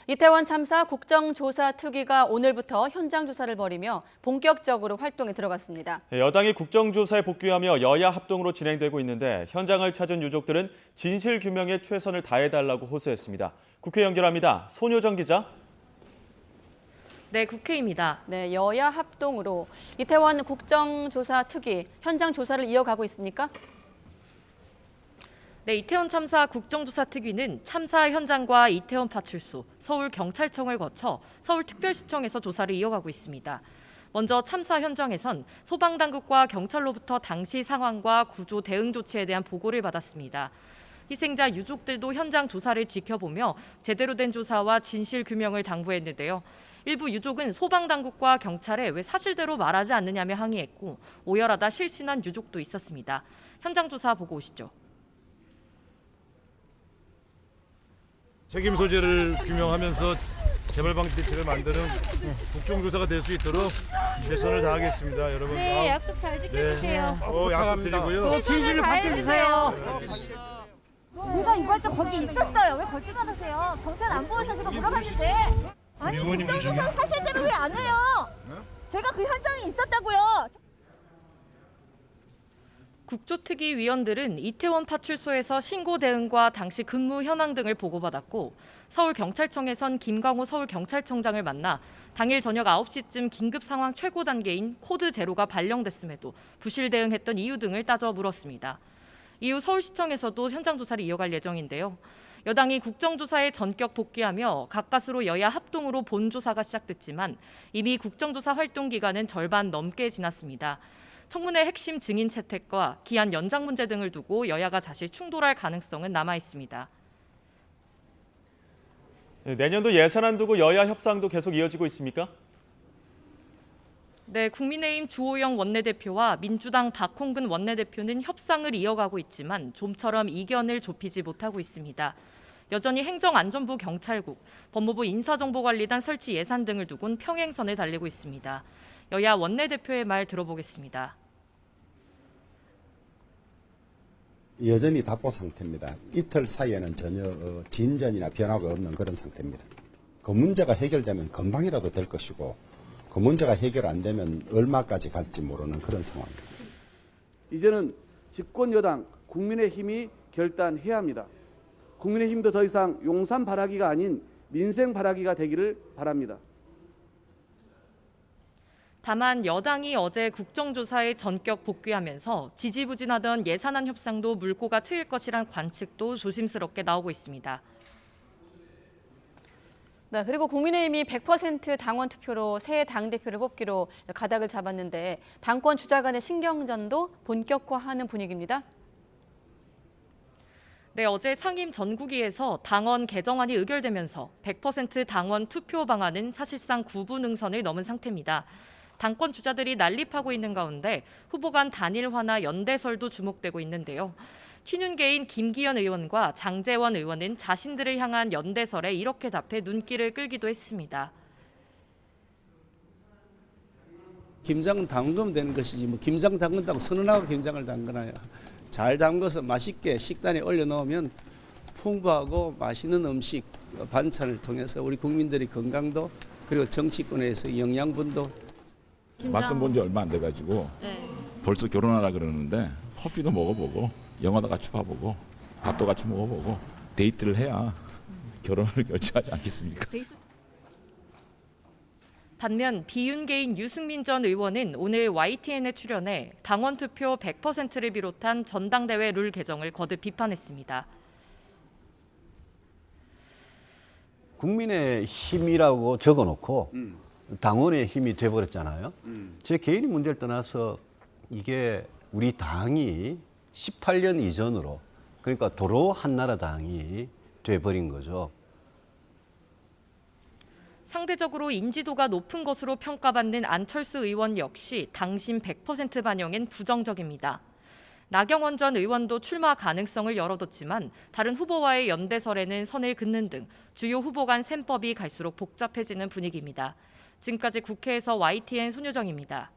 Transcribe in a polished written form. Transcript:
이태원 참사 국정조사 특위가 오늘부터 현장 조사를 벌이며 본격적으로 활동에 들어갔습니다. 여당이 국정조사에 복귀하며 여야 합동으로 진행되고 있는데 현장을 찾은 유족들은 진실규명에 최선을 다해달라고 호소했습니다. 국회 연결합니다. 손효정 기자. 네, 국회입니다. 네, 여야 합동으로 이태원 국정조사 특위 현장 조사를 이어가고 있습니까? 네, 이태원 참사 국정조사 특위는 참사 현장과 이태원 파출소, 서울경찰청을 거쳐 서울특별시청에서 조사를 이어가고 있습니다. 먼저 참사 현장에선 소방당국과 경찰로부터 당시 상황과 구조 대응 조치에 대한 보고를 받았습니다. 희생자 유족들도 현장 조사를 지켜보며 제대로 된 조사와 진실 규명을 당부했는데요. 일부 유족은 소방당국과 경찰에 왜 사실대로 말하지 않느냐며 항의했고 오열하다 실신한 유족도 있었습니다. 현장 조사 보고 오시죠. 책임 소재를 규명하면서 재발 방지 대책을 만드는 국정조사가 될 수 있도록 최선을 다하겠습니다, 여러분. 네, 약속 잘 지켜주세요. 약속 드리고요. 진실을 밝혀주세요. 제가 이번 주 거기 있었어요. 왜 거짓말하세요? 경찰 안 보여서 제가 물어봤는데. 아니, 국정조사 사실대로 왜 안 해요? 제가 그 현장에 있었다고요. 국조특위 위원들은 이태원 파출소에서 신고 대응과 당시 근무 현황 등을 보고받았고 서울경찰청에선 김광호 서울경찰청장을 만나 당일 저녁 9시쯤 긴급 상황 최고 단계인 코드 제로가 발령됐음에도 부실 대응했던 이유 등을 따져 물었습니다. 이후 서울시청에서도 현장 조사를 이어갈 예정인데요. 여당이 국정조사에 전격 복귀하며 가까스로 여야 합동으로 본조사가 시작됐지만 이미 국정조사 활동 기간은 절반 넘게 지났습니다. 청문회 핵심 증인 채택과 기한 연장 문제 등을 두고 여야가 다시 충돌할 가능성은 남아 있습니다. 내년도 예산안 두고 여야 협상도 계속 이어지고 있습니까? 네, 국민의힘 주호영 원내대표와 민주당 박홍근 원내대표는 협상을 이어가고 있지만 좀처럼 이견을 좁히지 못하고 있습니다. 여전히 행정안전부 경찰국, 법무부 인사정보관리단 설치 예산 등을 두곤 평행선을 달리고 있습니다. 여야 원내대표의 말 들어보겠습니다. 여전히 답보 상태입니다. 이틀 사이에는 전혀 진전이나 변화가 없는 그런 상태입니다. 그 문제가 해결되면 금방이라도 될 것이고 그 문제가 해결 안 되면 얼마까지 갈지 모르는 그런 상황입니다. 이제는 집권 여당 국민의힘이 결단해야 합니다. 국민의힘도 더 이상 용산 바라기가 아닌 민생 바라기가 되기를 바랍니다. 다만 여당이 어제 국정조사에 전격 복귀하면서 지지부진하던 예산안 협상도 물꼬가 트일 것이란 관측도 조심스럽게 나오고 있습니다. 네, 그리고 국민의힘이 100% 당원 투표로 새 당대표를 뽑기로 가닥을 잡았는데 당권 주자 간의 신경전도 본격화하는 분위기입니다. 네, 어제 상임 전국위에서 당원 개정안이 의결되면서 100% 당원 투표 방안은 사실상 구분응선을 넘은 상태입니다. 당권 주자들이 난립하고 있는 가운데 후보 간 단일화나 연대설도 주목되고 있는데요. 친윤계인 김기현 의원과 장제원 의원은 자신들을 향한 연대설에 이렇게 답해 눈길을 끌기도 했습니다. 김장은 담그면 되는 것이지 뭐 김장 담근다고 선언하고 김장을 담그나요. 잘 담궈서 맛있게 식단에 올려놓으면 풍부하고 맛있는 음식, 반찬을 통해서 우리 국민들의 건강도 그리고 정치권에서 영양분도 맞선 본 지 얼마 안 돼가지고 벌써 결혼하라 그러는데 커피도 먹어보고 영화도 같이 봐보고 밥도 같이 먹어보고 데이트를 해야 결혼을 결정하지 않겠습니까? 반면 비윤계인 유승민 전 의원은 오늘 YTN에 출연해 당원 투표 100%를 비롯한 전당대회 룰 개정을 거듭 비판했습니다. 국민의 힘이라고 적어놓고 당원의 힘이 돼버렸잖아요. 제 개인의 문제를 떠나서 이게 우리 당이 18년 이전으로 그러니까 도로 한나라당이 돼버린 거죠. 상대적으로 인지도가 높은 것으로 평가받는 안철수 의원 역시 당심 100% 반영엔 부정적입니다. 나경원 전 의원도 출마 가능성을 열어뒀지만 다른 후보와의 연대설에는 선을 긋는 등 주요 후보 간 셈법이 갈수록 복잡해지는 분위기입니다. 지금까지 국회에서 YTN 손효정입니다.